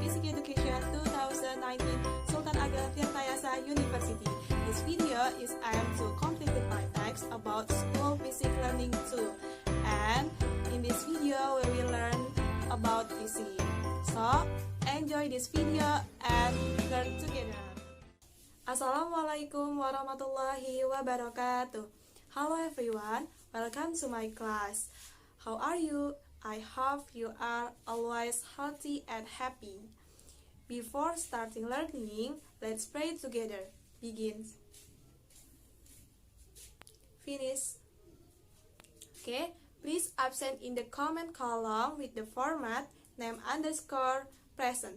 Physics Education 2019 Sultan Ageng Tirtayasa University. This video is aimed to complete my text about school physics learning too. And in this video we will learn about physics. So, enjoy this video and learn together. Assalamualaikum warahmatullahi wabarakatuh. Hello everyone, welcome to my class. How are you? I hope you are always healthy and happy. Before starting learning, let's pray together. Begin. Finish. Okay, please absent in the comment column with the format name underscore present.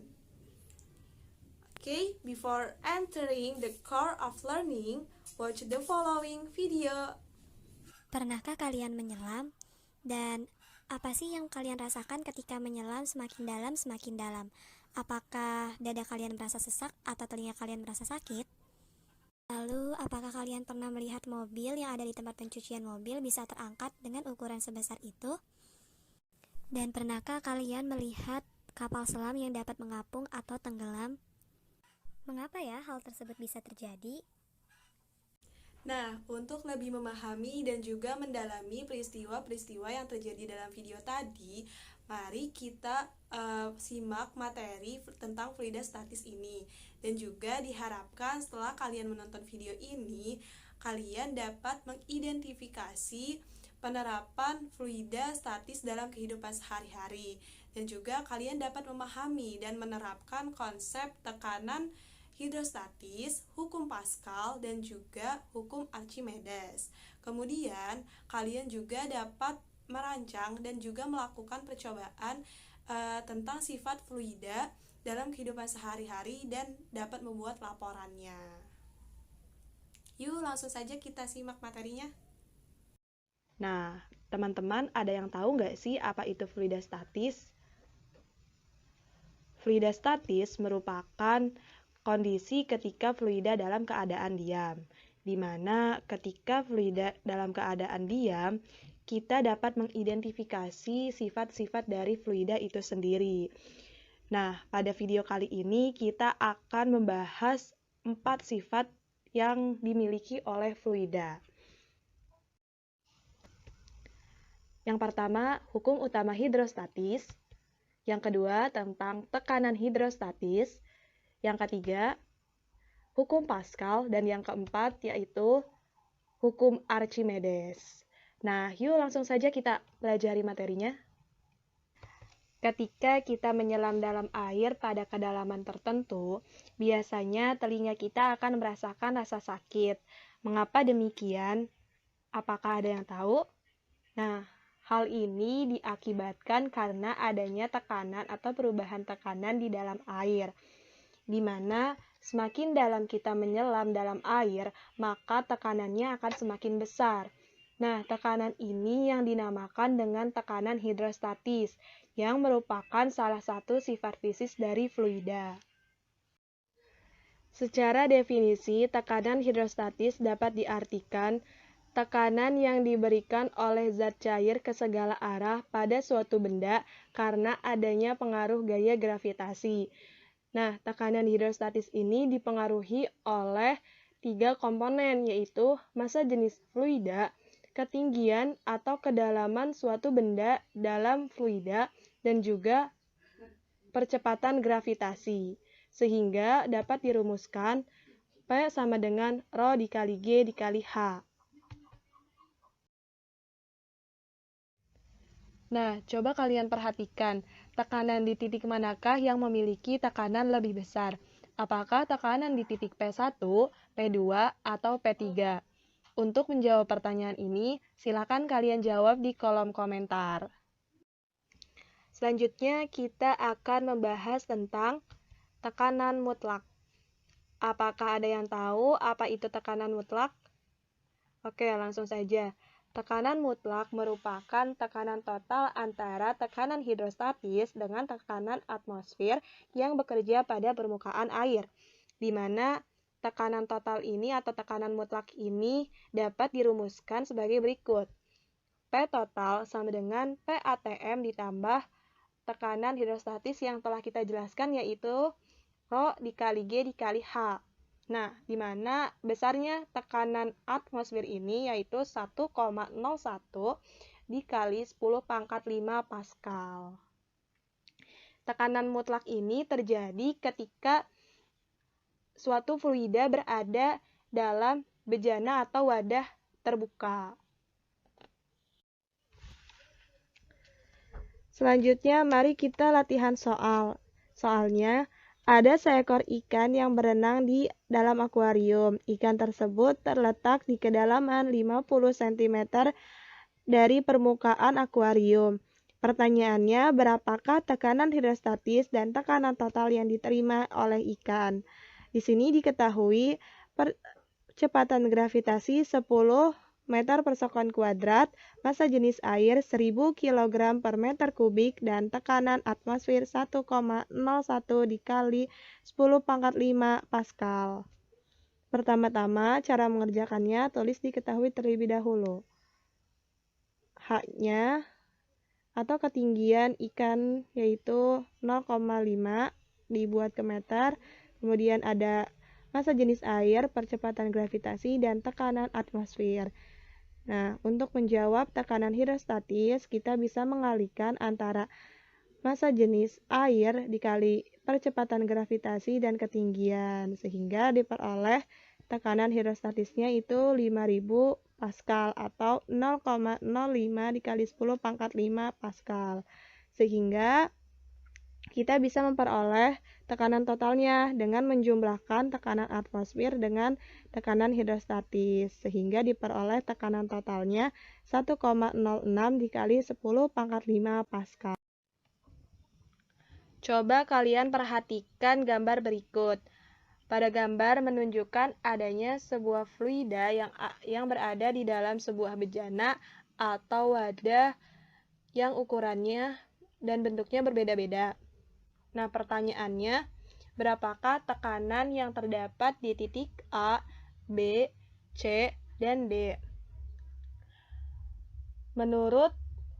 Okay, before entering the core of learning, watch the following video. Pernahkah kalian menyelam? Dan apa sih yang kalian rasakan ketika menyelam semakin dalam? Apakah dada kalian merasa sesak atau telinga kalian merasa sakit? Lalu, apakah kalian pernah melihat mobil yang ada di tempat pencucian mobil bisa terangkat dengan ukuran sebesar itu? Dan pernahkah kalian melihat kapal selam yang dapat mengapung atau tenggelam? Mengapa ya hal tersebut bisa terjadi? Nah, untuk lebih memahami dan juga mendalami peristiwa-peristiwa yang terjadi dalam video tadi, mari kita simak materi tentang fluida statis ini. Dan juga diharapkan setelah kalian menonton video ini, kalian dapat mengidentifikasi penerapan fluida statis dalam kehidupan sehari-hari. Dan juga kalian dapat memahami dan menerapkan konsep tekanan hidrostatis, hukum Pascal, dan juga hukum Archimedes. Kemudian, kalian juga dapat merancang dan juga melakukan percobaan tentang sifat fluida dalam kehidupan sehari-hari dan dapat membuat laporannya. Yuk, langsung saja kita simak materinya. Nah, teman-teman ada yang tahu nggak sih apa itu fluida statis? Fluida statis merupakan kondisi ketika fluida dalam keadaan diam, di mana ketika fluida dalam keadaan diam, kita dapat mengidentifikasi sifat-sifat dari fluida itu sendiri. Nah, pada video kali ini kita akan membahas 4 sifat yang dimiliki oleh fluida. Yang pertama, hukum utama hidrostatis. Yang kedua, tentang tekanan hidrostatis. Yang ketiga, hukum Pascal, dan yang keempat yaitu hukum Archimedes. Nah, yuk langsung saja kita pelajari materinya. Ketika kita menyelam dalam air pada kedalaman tertentu, biasanya telinga kita akan merasakan rasa sakit. Mengapa demikian? Apakah ada yang tahu? Nah, hal ini diakibatkan karena adanya tekanan atau perubahan tekanan di dalam air, di mana semakin dalam kita menyelam dalam air, maka tekanannya akan semakin besar. Nah, tekanan ini yang dinamakan dengan tekanan hidrostatis, yang merupakan salah satu sifat fisik dari fluida. Secara definisi, tekanan hidrostatis dapat diartikan tekanan yang diberikan oleh zat cair ke segala arah pada suatu benda karena adanya pengaruh gaya gravitasi. Nah, tekanan hidrostatis ini dipengaruhi oleh 3 komponen, yaitu massa jenis fluida, ketinggian atau kedalaman suatu benda dalam fluida, dan juga percepatan gravitasi. Sehingga dapat dirumuskan P sama dengan Rho dikali G dikali H. Nah, coba kalian perhatikan, tekanan di titik manakah yang memiliki tekanan lebih besar? Apakah tekanan di titik P1, P2, atau P3? Untuk menjawab pertanyaan ini, silakan kalian jawab di kolom komentar. Selanjutnya, kita akan membahas tentang tekanan mutlak. Apakah ada yang tahu apa itu tekanan mutlak? Oke, langsung saja. Tekanan mutlak merupakan tekanan total antara tekanan hidrostatis dengan tekanan atmosfer yang bekerja pada permukaan air, di mana tekanan total ini atau tekanan mutlak ini dapat dirumuskan sebagai berikut. P total sama dengan P ATM ditambah tekanan hidrostatis yang telah kita jelaskan, yaitu Rho dikali G dikali H. Nah, di mana besarnya tekanan atmosfer ini yaitu 1,01 dikali 10 pangkat 5 Pascal. Tekanan mutlak ini terjadi ketika suatu fluida berada dalam bejana atau wadah terbuka. Selanjutnya, mari kita latihan soal. Soalnya, ada seekor ikan yang berenang di dalam akuarium. Ikan tersebut terletak di kedalaman 50 cm dari permukaan akuarium. Pertanyaannya, berapakah tekanan hidrostatis dan tekanan total yang diterima oleh ikan? Di sini diketahui percepatan gravitasi 10 meter per sekon kuadrat, massa jenis air 1000 kg per meter kubik, dan tekanan atmosfer 1,01 dikali 10 pangkat 5 Pascal. Pertama-tama, cara mengerjakannya tulis diketahui terlebih dahulu. H-nya atau ketinggian ikan yaitu 0,5 dibuat ke meter, kemudian ada massa jenis air, percepatan gravitasi, dan tekanan atmosfer. Nah, untuk menjawab tekanan hidrostatis, kita bisa mengalihkan antara massa jenis air dikali percepatan gravitasi dan ketinggian, sehingga diperoleh tekanan hidrostatisnya itu 5000 Pascal atau 0,05 dikali 10 pangkat 5 Pascal. Sehingga kita bisa memperoleh tekanan totalnya dengan menjumlahkan tekanan atmosfer dengan tekanan hidrostatis, sehingga diperoleh tekanan totalnya 1,06 dikali 10 pangkat 5 Pascal. Coba kalian perhatikan gambar berikut. Pada gambar menunjukkan adanya sebuah fluida yang berada di dalam sebuah bejana atau wadah yang ukurannya dan bentuknya berbeda-beda. Nah, pertanyaannya, berapakah tekanan yang terdapat di titik A, B, C, dan D? Menurut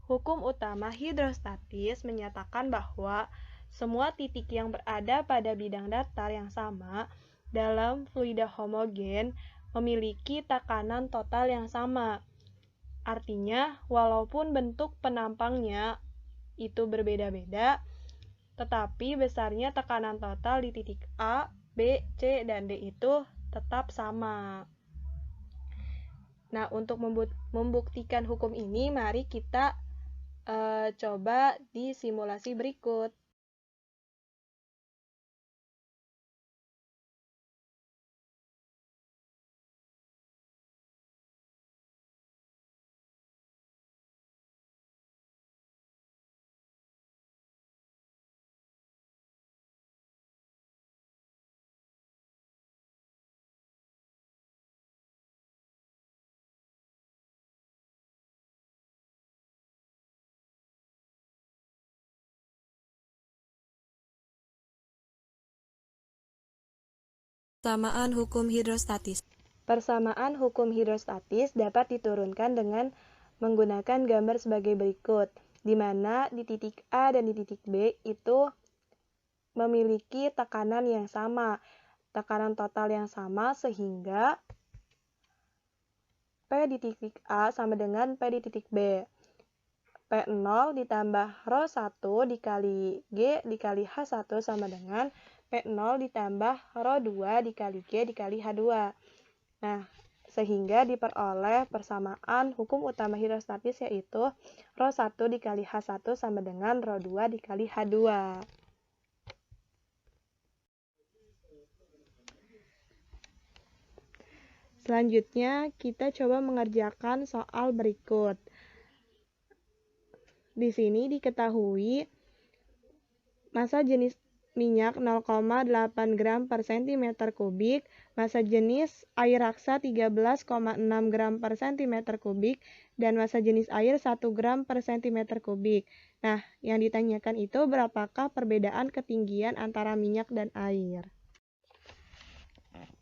hukum utama hidrostatis menyatakan bahwa semua titik yang berada pada bidang datar yang sama dalam fluida homogen memiliki tekanan total yang sama. Artinya, walaupun bentuk penampangnya itu berbeda-beda, tetapi besarnya tekanan total di titik A, B, C, dan D itu tetap sama. Nah, untuk membuktikan hukum ini, mari kita coba di simulasi berikut. Persamaan hukum hidrostatis. Persamaan hukum hidrostatis dapat diturunkan dengan menggunakan gambar sebagai berikut, di mana di titik A dan di titik B itu memiliki tekanan yang sama, tekanan total yang sama, sehingga P di titik A sama dengan P di titik B. P0 ditambah Rho 1 dikali G dikali H1 sama dengan P0 ditambah Rho 2 dikali G dikali H2. Nah, sehingga diperoleh persamaan hukum utama hidrostatis yaitu Rho 1 dikali H1 sama dengan Rho 2 dikali H2. Selanjutnya, kita coba mengerjakan soal berikut. Di sini diketahui massa jenis minyak 0,8 gram per cm kubik, massa jenis air raksa 13,6 gram per cm kubik, dan massa jenis air 1 gram per cm kubik. Nah, yang ditanyakan itu berapakah perbedaan ketinggian antara minyak dan air?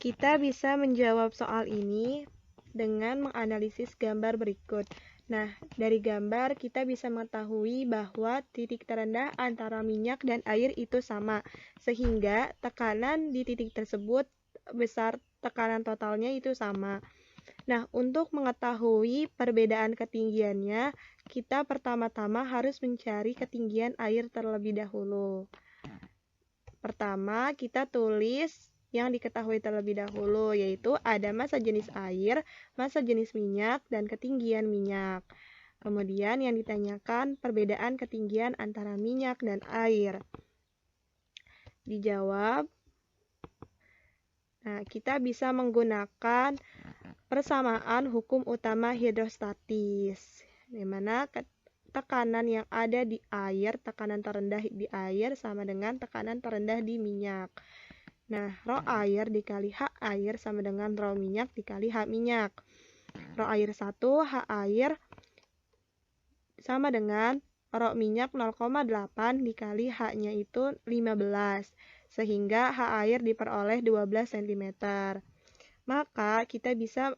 Kita bisa menjawab soal ini dengan menganalisis gambar berikut. Nah, dari gambar kita bisa mengetahui bahwa titik terendah antara minyak dan air itu sama, sehingga tekanan di titik tersebut besar tekanan totalnya itu sama. Nah, untuk mengetahui perbedaan ketinggiannya, kita pertama-tama harus mencari ketinggian air terlebih dahulu. Pertama, kita tulis yang diketahui terlebih dahulu, yaitu ada massa jenis air, massa jenis minyak, dan ketinggian minyak. Kemudian yang ditanyakan perbedaan ketinggian antara minyak dan air. Dijawab. Nah, kita bisa menggunakan persamaan hukum utama hidrostatis, di mana tekanan yang ada di air, tekanan terendah di air sama dengan tekanan terendah di minyak. Nah, rho air dikali H air sama dengan rho minyak dikali H minyak. Rho air 1, H air sama dengan rho minyak 0,8 dikali H-nya itu 15. Sehingga H air diperoleh 12 cm. Maka kita bisa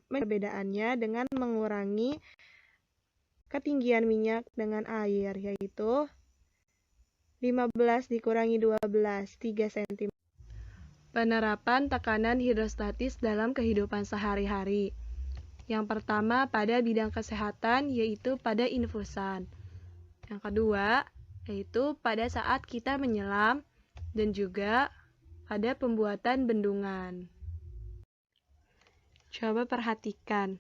perbedaannya dengan mengurangi ketinggian minyak dengan air, yaitu 15 dikurangi 12, 3 cm. Penerapan tekanan hidrostatis dalam kehidupan sehari-hari. Yang pertama pada bidang kesehatan, yaitu pada infusan. Yang kedua, yaitu pada saat kita menyelam dan juga pada pembuatan bendungan. Coba perhatikan.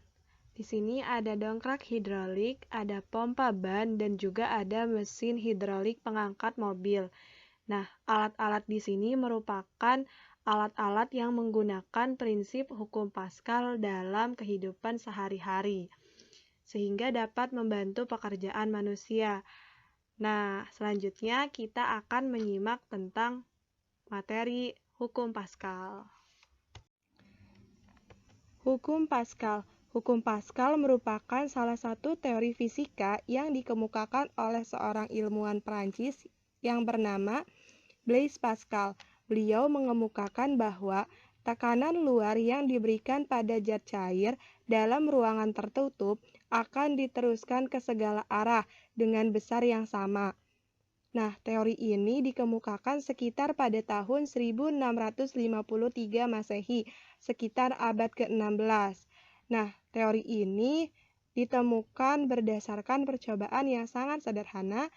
Di sini ada dongkrak hidrolik, ada pompa ban, dan juga ada mesin hidrolik pengangkat mobil. Nah, alat-alat di sini merupakan alat-alat yang menggunakan prinsip hukum Pascal dalam kehidupan sehari-hari, sehingga dapat membantu pekerjaan manusia. Nah, selanjutnya kita akan menyimak tentang materi hukum Pascal. Hukum Pascal. Hukum Pascal merupakan salah satu teori fisika yang dikemukakan oleh seorang ilmuwan Prancis yang bernama Blaise Pascal. Beliau mengemukakan bahwa tekanan luar yang diberikan pada zat cair dalam ruangan tertutup akan diteruskan ke segala arah dengan besar yang sama. Nah, teori ini dikemukakan sekitar pada tahun 1653 Masehi, sekitar abad ke-16. Nah, teori ini ditemukan berdasarkan percobaan yang sangat sederhana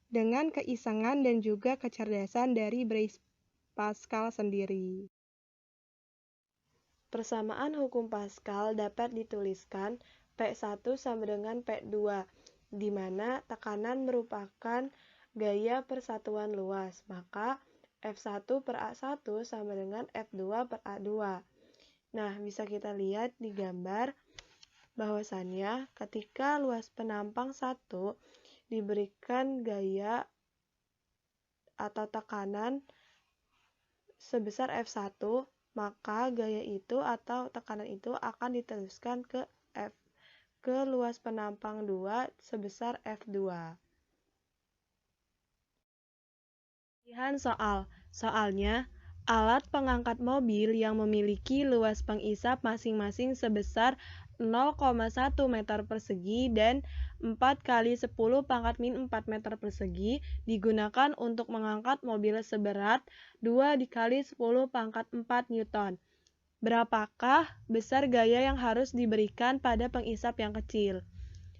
dengan keisengan dan juga kecerdasan dari Blaise Pascal sendiri. Persamaan hukum Pascal dapat dituliskan P1 sama dengan P2, di mana tekanan merupakan gaya persatuan luas, maka F1 per A1 sama dengan F2 per A2. Nah, bisa kita lihat di gambar bahwasannya ketika luas penampang 1 diberikan gaya atau tekanan sebesar F1, maka gaya itu atau tekanan itu akan diteruskan ke luas penampang 2 sebesar F2. Pilihan soal. Soalnya, alat pengangkat mobil yang memiliki luas pengisap masing-masing sebesar 0,1 meter persegi dan 4 kali 10 pangkat min 4 meter persegi digunakan untuk mengangkat mobil seberat 2 dikali 10 pangkat 4 Newton. Berapakah besar gaya yang harus diberikan pada pengisap yang kecil?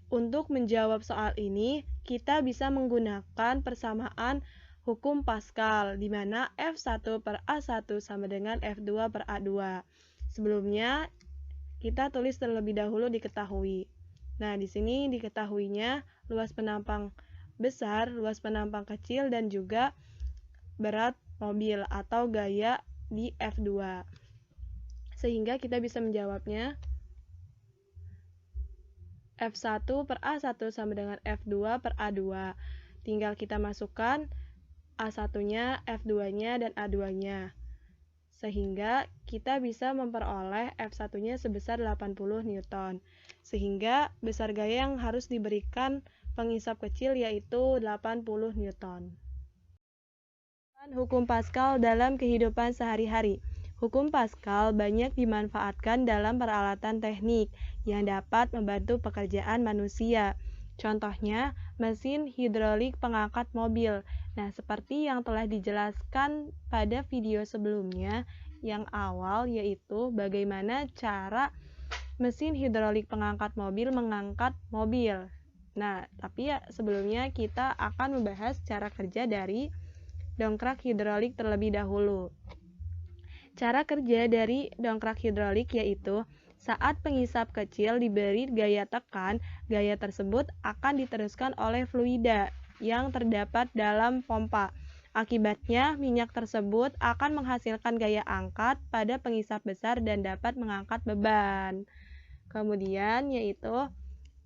Untuk menjawab soal ini, kita bisa menggunakan persamaan hukum Pascal, di mana F1 per A1 sama dengan F2 per A2. Sebelumnya, kita tulis terlebih dahulu diketahui. Nah, di sini diketahuinya luas penampang besar, luas penampang kecil, dan juga berat mobil atau gaya di F2. Sehingga kita bisa menjawabnya F1 per A1 sama dengan F2 per A2. Tinggal kita masukkan A1-nya, F2-nya, dan A2-nya. Sehingga kita bisa memperoleh F1-nya sebesar 80 Newton. Sehingga besar gaya yang harus diberikan pengisap kecil yaitu 80 Newton. Hukum Pascal dalam kehidupan sehari-hari. Hukum Pascal banyak dimanfaatkan dalam peralatan teknik yang dapat membantu pekerjaan manusia. Contohnya, mesin hidrolik pengangkat mobil. Nah, seperti yang telah dijelaskan pada video sebelumnya yang awal, yaitu bagaimana cara mesin hidrolik pengangkat mobil mengangkat mobil. Nah, tapi ya sebelumnya kita akan membahas cara kerja dari dongkrak hidrolik terlebih dahulu. Cara kerja dari dongkrak hidrolik yaitu saat pengisap kecil diberi gaya tekan, gaya tersebut akan diteruskan oleh fluida yang terdapat dalam pompa. Akibatnya, minyak tersebut akan menghasilkan gaya angkat pada pengisap besar dan dapat mengangkat beban. Kemudian yaitu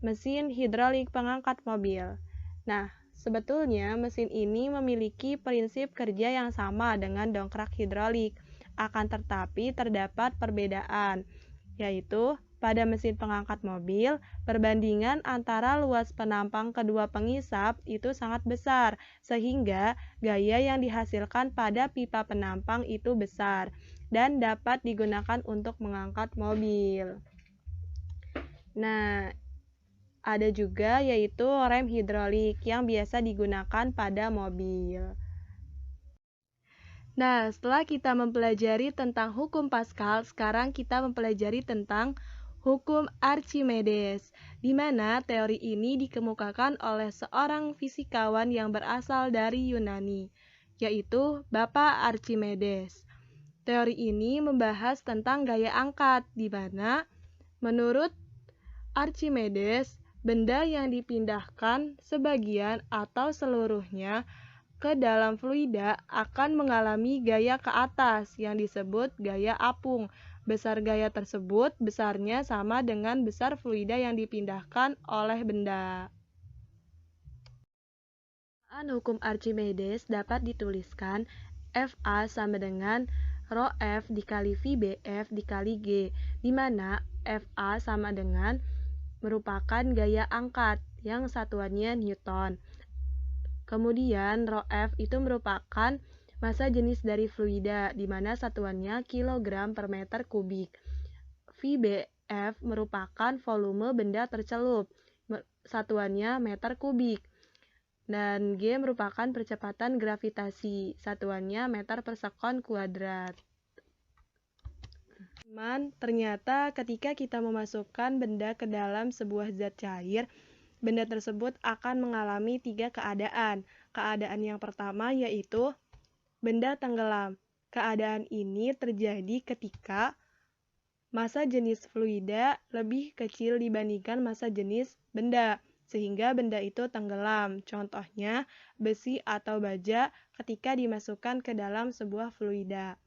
mesin hidrolik pengangkat mobil. Nah, sebetulnya mesin ini memiliki prinsip kerja yang sama dengan dongkrak hidrolik, akan tetapi terdapat perbedaan, yaitu pada mesin pengangkat mobil, perbandingan antara luas penampang kedua pengisap itu sangat besar, sehingga gaya yang dihasilkan pada pipa penampang itu besar dan dapat digunakan untuk mengangkat mobil. Nah, ada juga yaitu rem hidrolik yang biasa digunakan pada mobil. Nah, setelah kita mempelajari tentang hukum Pascal, sekarang kita mempelajari tentang hukum Archimedes, di mana teori ini dikemukakan oleh seorang fisikawan yang berasal dari Yunani, yaitu Bapak Archimedes. Teori ini membahas tentang gaya angkat, di mana menurut Archimedes, benda yang dipindahkan sebagian atau seluruhnya ke dalam fluida akan mengalami gaya ke atas yang disebut gaya apung. Besar gaya tersebut besarnya sama dengan besar fluida yang dipindahkan oleh benda. Hukum Archimedes dapat dituliskan FA sama dengan rho F dikali VBF dikali G, di mana FA sama dengan merupakan gaya angkat yang satuannya Newton. Kemudian rho F itu merupakan massa jenis dari fluida, di mana satuannya kilogram per meter kubik. VBF merupakan volume benda tercelup, satuannya meter kubik. Dan G merupakan percepatan gravitasi, satuannya meter per sekon kuadrat. Ternyata ketika kita memasukkan benda ke dalam sebuah zat cair, benda tersebut akan mengalami 3 keadaan. Keadaan yang pertama yaitu benda tenggelam. Keadaan ini terjadi ketika massa jenis fluida lebih kecil dibandingkan massa jenis benda, sehingga benda itu tenggelam. Contohnya, besi atau baja ketika dimasukkan ke dalam sebuah fluida.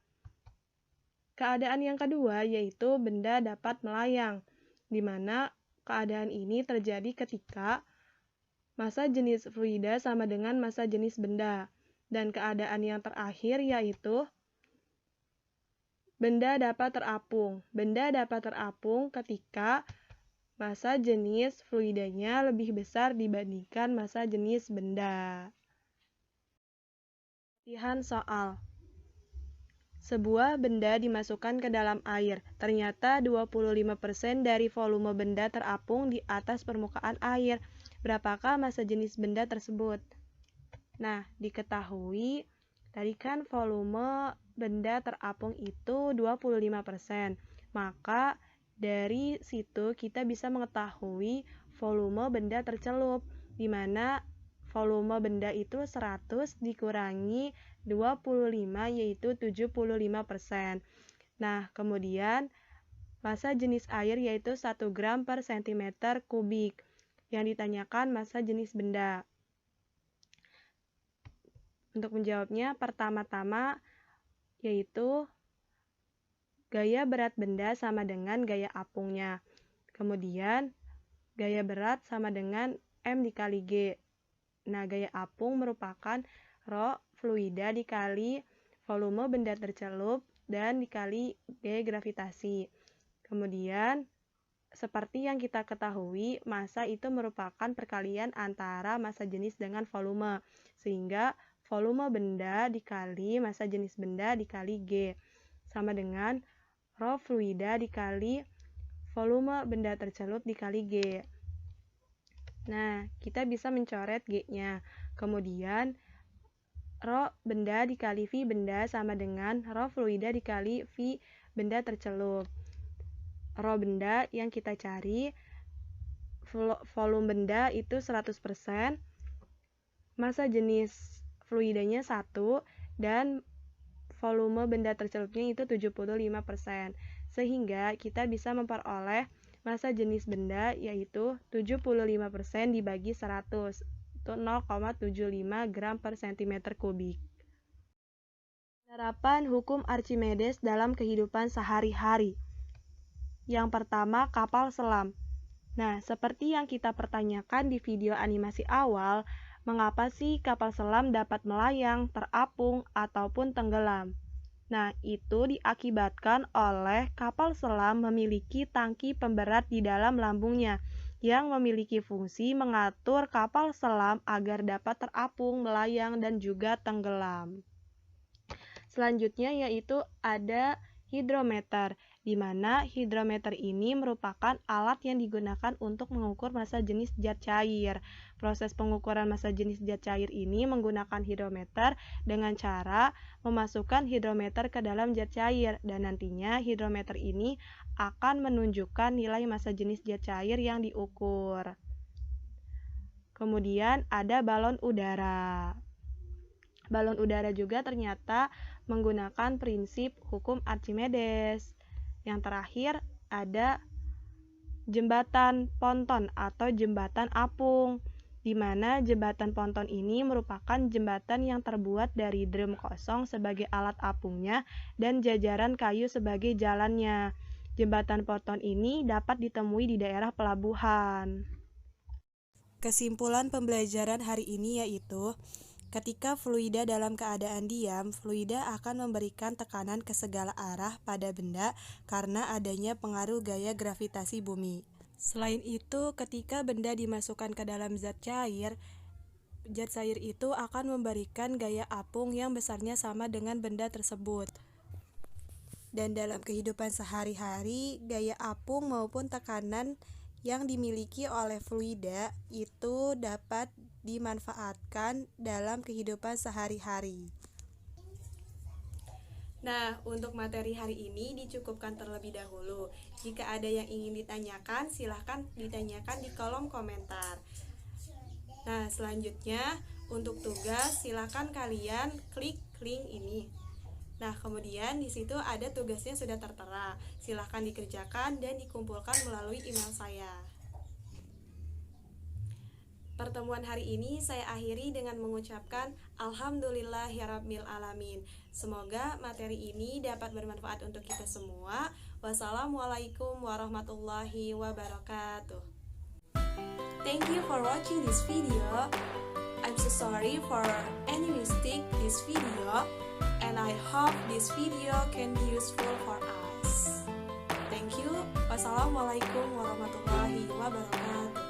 Keadaan yang kedua yaitu benda dapat melayang, di mana keadaan ini terjadi ketika massa jenis fluida sama dengan massa jenis benda. Dan keadaan yang terakhir yaitu benda dapat terapung. Benda dapat terapung ketika massa jenis fluidanya lebih besar dibandingkan massa jenis benda. Latihan soal. Sebuah benda dimasukkan ke dalam air. Ternyata 25% dari volume benda terapung di atas permukaan air. Berapakah massa jenis benda tersebut? Nah, diketahui tadi kan volume benda terapung itu 25%. Maka dari situ kita bisa mengetahui volume benda tercelup, di mana volume benda itu 100 dikurangi 25 yaitu 75%. Nah, kemudian massa jenis air yaitu 1 gram per cm kubik. Yang ditanyakan massa jenis benda. Untuk menjawabnya, pertama-tama yaitu gaya berat benda sama dengan gaya apungnya. Kemudian, gaya berat sama dengan M dikali G. Nah, gaya apung merupakan rho fluida dikali volume benda tercelup dan dikali gaya gravitasi. Kemudian, seperti yang kita ketahui, massa itu merupakan perkalian antara massa jenis dengan volume. Sehingga volume benda dikali massa jenis benda dikali G. sama dengan rho fluida dikali volume benda tercelup dikali G. Nah, kita bisa mencoret G-nya. Kemudian, rho benda dikali V benda sama dengan rho fluida dikali V benda tercelup. Rho benda yang kita cari, volume benda itu 100%, massa jenis fluidanya 1, dan volume benda tercelupnya itu 75%. Sehingga kita bisa memperoleh massa jenis benda yaitu 75% dibagi 100, itu 0,75 gram per cm kubik. Penerapan hukum Archimedes dalam kehidupan sehari-hari. Yang pertama, kapal selam. Nah, seperti yang kita pertanyakan di video animasi awal, mengapa sih kapal selam dapat melayang, terapung, ataupun tenggelam? Nah, itu diakibatkan oleh kapal selam memiliki tangki pemberat di dalam lambungnya yang memiliki fungsi mengatur kapal selam agar dapat terapung, melayang, dan juga tenggelam. Selanjutnya yaitu ada hidrometer, di mana hidrometer ini merupakan alat yang digunakan untuk mengukur massa jenis zat cair. Proses pengukuran massa jenis zat cair ini menggunakan hidrometer dengan cara memasukkan hidrometer ke dalam zat cair, dan nantinya hidrometer ini akan menunjukkan nilai massa jenis zat cair yang diukur. Kemudian ada balon udara. Balon udara juga ternyata menggunakan prinsip hukum Archimedes. Yang terakhir ada jembatan ponton atau jembatan apung, di mana jembatan ponton ini merupakan jembatan yang terbuat dari drum kosong sebagai alat apungnya dan jajaran kayu sebagai jalannya. Jembatan ponton ini dapat ditemui di daerah pelabuhan. Kesimpulan pembelajaran hari ini yaitu, ketika fluida dalam keadaan diam, fluida akan memberikan tekanan ke segala arah pada benda karena adanya pengaruh gaya gravitasi bumi. Selain itu, ketika benda dimasukkan ke dalam zat cair itu akan memberikan gaya apung yang besarnya sama dengan benda tersebut. Dan dalam kehidupan sehari-hari, gaya apung maupun tekanan yang dimiliki oleh fluida itu dapat dimanfaatkan dalam kehidupan sehari-hari. Nah, untuk materi hari ini dicukupkan terlebih dahulu. Jika ada yang ingin ditanyakan, silahkan ditanyakan di kolom komentar. Nah, selanjutnya untuk tugas, silahkan kalian klik link ini. Nah, kemudian di situ ada tugasnya sudah tertera. Silahkan dikerjakan dan dikumpulkan melalui email saya. Pertemuan hari ini saya akhiri dengan mengucapkan Alhamdulillahirabbil alamin. Semoga materi ini dapat bermanfaat untuk kita semua. Wassalamualaikum warahmatullahi wabarakatuh. Thank you for watching this video. I'm so sorry for any mistake this video, and I hope this video can be useful for us. Thank you. Wassalamualaikum warahmatullahi wabarakatuh.